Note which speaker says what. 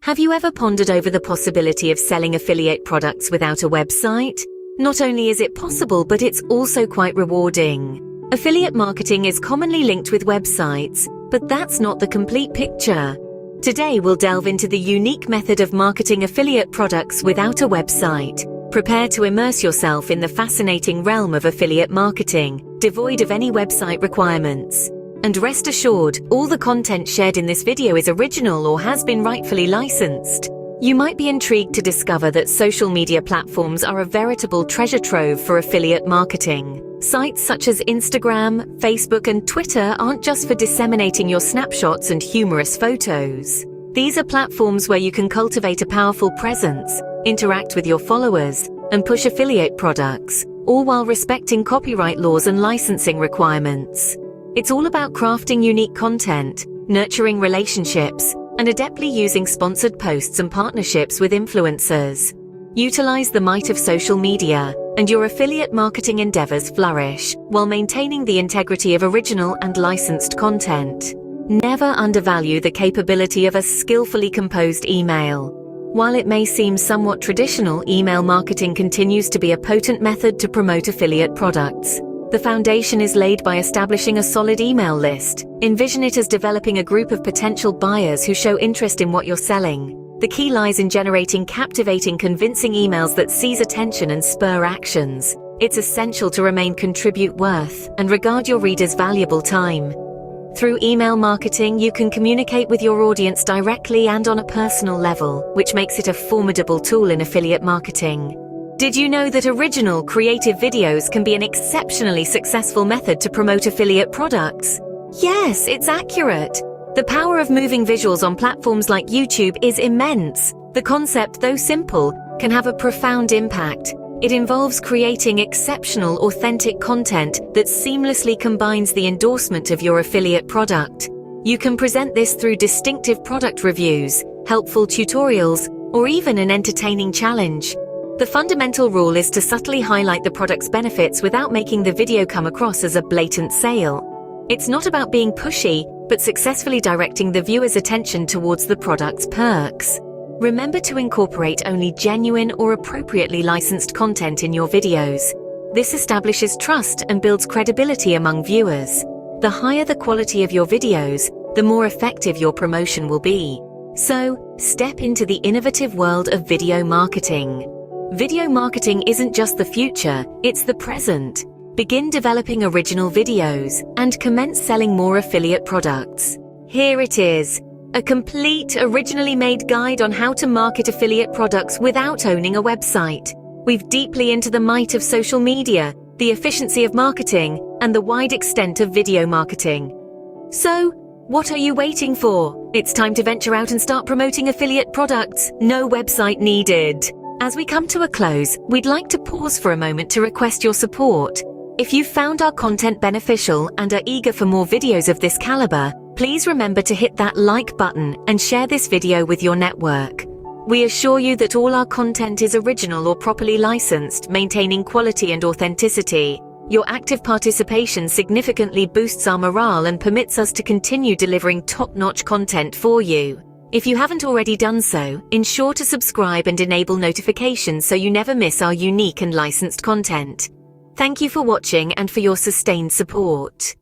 Speaker 1: Have you ever pondered over the possibility of selling affiliate products without a website? Not only is it possible, but it's also quite rewarding. Affiliate marketing is commonly linked with websites, but that's not the complete picture. Today we'll delve into the unique method of marketing affiliate products without a website. Prepare to immerse yourself in the fascinating realm of affiliate marketing, devoid of any website requirements. And rest assured, all the content shared in this video is original or has been rightfully licensed. You might be intrigued to discover that social media platforms are a veritable treasure trove for affiliate marketing. Sites such as Instagram, Facebook, and Twitter aren't just for disseminating your snapshots and humorous photos. These are platforms where you can cultivate a powerful presence, interact with your followers, and push affiliate products, all while respecting copyright laws and licensing requirements. It's all about crafting unique content, nurturing relationships, and adeptly using sponsored posts and partnerships with influencers. Utilize the might of social media, and your affiliate marketing endeavors flourish, while maintaining the integrity of original and licensed content. Never undervalue the capability of a skillfully composed email. While it may seem somewhat traditional, email marketing continues to be a potent method to promote affiliate products. The foundation is laid by establishing a solid email list. Envision it as developing a group of potential buyers who show interest in what you're selling. The key lies in generating captivating, convincing emails that seize attention and spur actions. It's essential to contribute worth and regard your readers' valuable time. Through email marketing, you can communicate with your audience directly and on a personal level, which makes it a formidable tool in affiliate marketing. Did you know that original, creative videos can be an exceptionally successful method to promote affiliate products? Yes, it's accurate. The power of moving visuals on platforms like YouTube is immense. The concept, though simple, can have a profound impact. It involves creating exceptional, authentic content that seamlessly combines the endorsement of your affiliate product. You can present this through distinctive product reviews, helpful tutorials, or even an entertaining challenge. The fundamental rule is to subtly highlight the product's benefits without making the video come across as a blatant sale. It's not about being pushy, but successfully directing the viewer's attention towards the product's perks. Remember to incorporate only genuine or appropriately licensed content in your videos. This establishes trust and builds credibility among viewers. The higher the quality of your videos, the more effective your promotion will be. So, step into the innovative world of video marketing. Video marketing isn't just the future, it's the present. Begin developing original videos and commence selling more affiliate products. Here it is, a complete, originally made guide on how to market affiliate products without owning a website. Weave deeply into the might of social media, the efficiency of marketing, and the wide extent of video marketing. So, what are you waiting for? It's time to venture out and start promoting affiliate products. No website needed. As we come to a close, we'd like to pause for a moment to request your support. If you found our content beneficial and are eager for more videos of this caliber, please remember to hit that like button and share this video with your network. We assure you that all our content is original or properly licensed, maintaining quality and authenticity. Your active participation significantly boosts our morale and permits us to continue delivering top-notch content for you. If you haven't already done so, ensure to subscribe and enable notifications so you never miss our unique and licensed content. Thank you for watching and for your sustained support.